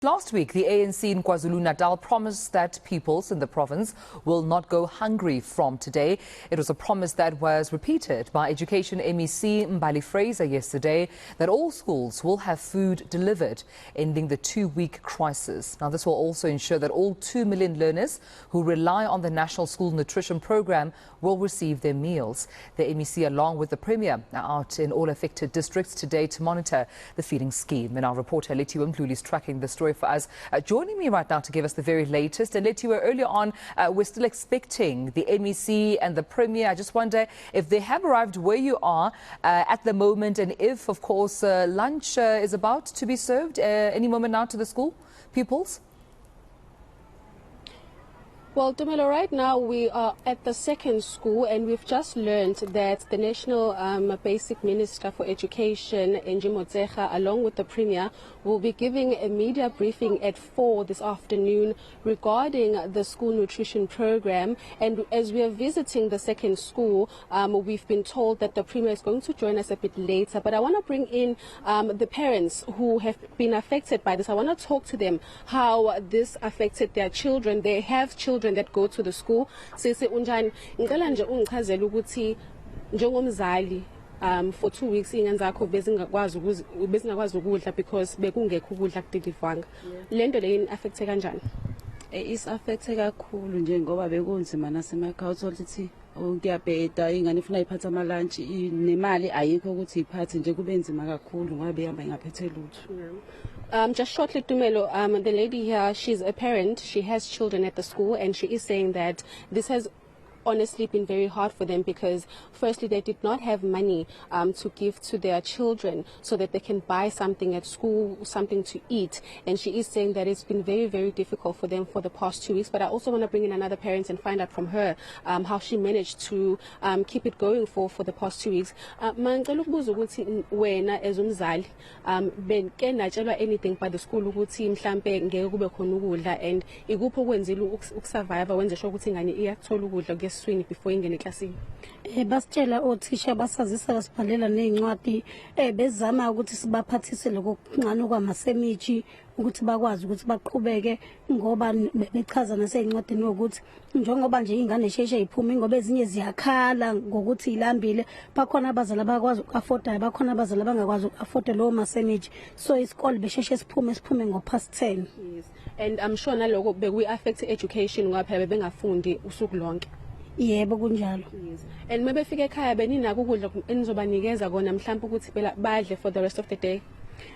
Last week, the ANC in KwaZulu Natal promised that pupils in the province will not go hungry from today. It was a promise that was repeated by Education MEC Mbali Frazer yesterday, that all schools will have food delivered, ending the 2-week crisis. Now, this will also ensure that all 2 million learners who rely on the National School Nutrition Programme will receive their meals. The MEC, along with the Premier, are out in all affected districts today to monitor the feeding scheme. And our reporter Lethiwe Mdluli is tracking the story for us. Joining me right now to give us the very latest. And Lethiwe, earlier on, we're still expecting the MEC and the Premier. I just wonder if they have arrived where you are at the moment, and if, of course, lunch is about to be served any moment now to the school pupils. Well, Dumelo, right now we are at the second school, and we've just learned that the National Basic Minister for Education, Motsecha, along with the Premier, will be giving a media briefing at 4 this afternoon regarding the school nutrition program. And as we are visiting the second school, we've been told that the Premier is going to join us a bit later. But I want to bring in the parents who have been affected by this. I want to talk to them how this affected their children. They have children that go to the school. Sisi unjani ngicela nje ungichazele ukuthi njengomzali for 2 weeks ingane zakho bezingakwazi ukudla because bekungekho ukudla kudilivwanga. Lento le affecte kanjani? Is affecte kakhulu nje ngoba bekunzima nasemakhaya uthola ukuthi ngiyabheda ingane ifuna iphatha ama lunch nemali ayikho ukuthi iphathe nje kube nzima kakhulu ngoba behamba ingaphethe lutho. Just shortly, Tumelo, the lady here, she's a parent. She has children at the school, and she is saying that this has honestly been very hard for them because firstly they did not have money to give to their children so that they can buy something at school, something to eat, and she is saying that it's been very, very difficult for them for the past 2 weeks. But I also want to bring in another parent and find out from her how she managed to keep it going for the past 2 weeks. Mangicela ukubuza ukuthi wena as umzali benke natshelwa anything by the school ukuthi mhlambe ngeke kube khona ukudla, and ikuphi okwenzile ukusurvive wenze sure ukuthi ingane iyathola ukudla swing before ingene eklasini? Basitshela othisha basazisa basibhalela nezincwadi bezama ukuthi sibaphathise lokuncane kwamasemiji ukuthi bakwazi ukuthi baqhubeke ngoba bechaza nasezincwadini ukuthi njengoba nje ingane sheshe iphuma ngoba ezinye ziyakhala ngokuthi ilambile, bakhona abazali abakwazi uku-afforda, bakhona abazali abangakwazi uku-afforda lowo masemiji, so isikole besheshe siphume ngo-past 10. Yes. And I'm sure naloko bekuyi-affect education ngoba phela bebengafundi usuku lonke. Yebo kunjalo. Yes. And maybe fike ekhaya beninako ukudla enizobanikeza kona mhlawumbe ukuthi phela badle for the rest of the day?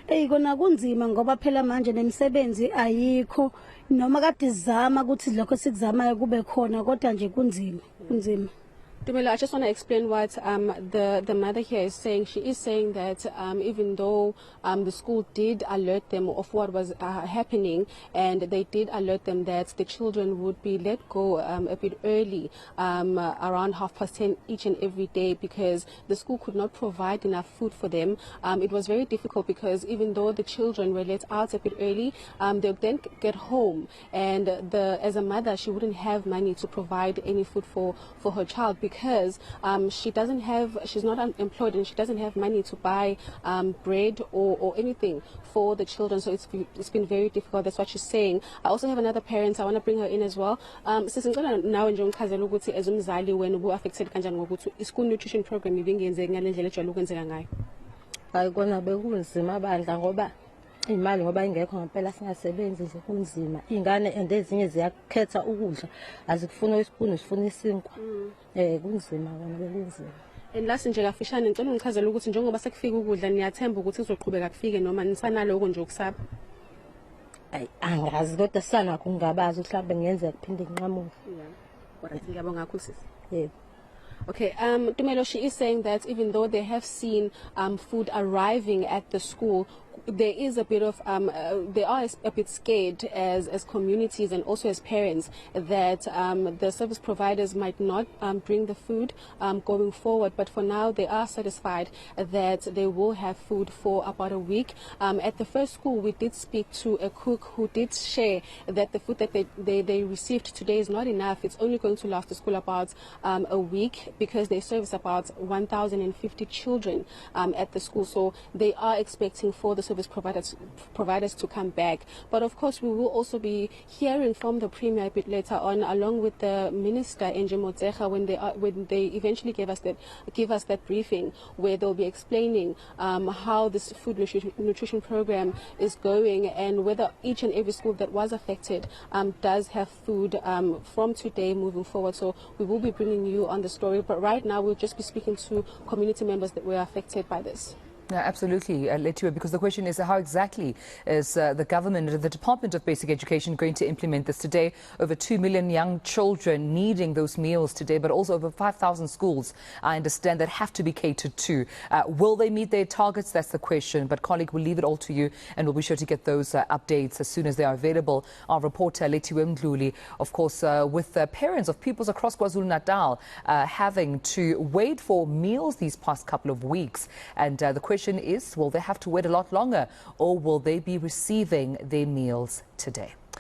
Kona kunzima ngoba phela manje nemisebenzi ayikho, noma kade sizama ukuthi lokho sikuzamayo kube khona kodwa nje kunzima. Dumelo, I just want to explain what the mother here is saying. She is saying that even though the school did alert them of what was happening, and they did alert them that the children would be let go a bit early, around 10:30 each and every day, because the school could not provide enough food for them. It was very difficult because even though the children were let out a bit early, they would then get home, and as a mother, she wouldn't have money to provide any food for her child because she's not unemployed and she doesn't have money to buy bread or anything for the children. So it's been very difficult. That's what she's saying. I also have another parent. I want to bring her in as well. Sisingcela nawe nje ungichazela ukuthi as umzali wena ubu-affected kanjani ngokuthi i-school nutrition program ibingenzeki ngale ndlela ejwayele ukwenzeka ngayo? Hayi, kona bekunzima bandla ngoba imali ngoba ingekho ngempela singasebenzi nje kunzima. Ingane and ezinye ziyakhetha ukudla azikufuna isipuni sifuna isinkwa. Kunzima kona bekunzima. And last nje kafishane ngicela ungichazele ukuthi njengoba sekufika ukudla niyathemba ukuthi kuzoqhubeka kufike noma nisanaloko nje ukusaba? Angazi kodwa sanakho ngingabazi mhlawumbe ngenze kuphinde nginqamuke. Ngiyabonga kakhulu sisi. Yebo. Okay, Tumelo, she is saying that even though they have seen food arriving at the school, there is a bit of they are a bit scared as communities and also as parents that the service providers might not bring the food going forward. But for now, they are satisfied that they will have food for about a week. At the first school, we did speak to a cook who did share that the food that they received today is not enough. It's only going to last the school about a week because they service about 1,050 children at the school. So they are expecting for the service providers to come back. But of course, we will also be hearing from the Premier a bit later on, along with the Minister when they eventually give us that briefing, where they'll be explaining how this food nutrition program is going and whether each and every school that was affected does have food from today moving forward. So we will be bringing you on the story, but right now we'll just be speaking to community members that were affected by this. Yeah, absolutely, Lethiwe, because the question is how exactly is the government, the Department of Basic Education, going to implement this today? Over 2 million young children needing those meals today, but also over 5,000 schools, I understand, that have to be catered to. Will they meet their targets? That's the question. But, colleague, we'll leave it all to you, and we'll be sure to get those updates as soon as they are available. Our reporter, Lethiwe Mdluli, of course, with parents of pupils across KwaZulu Natal having to wait for meals these past couple of weeks. And the question is, will they have to wait a lot longer, or will they be receiving their meals today?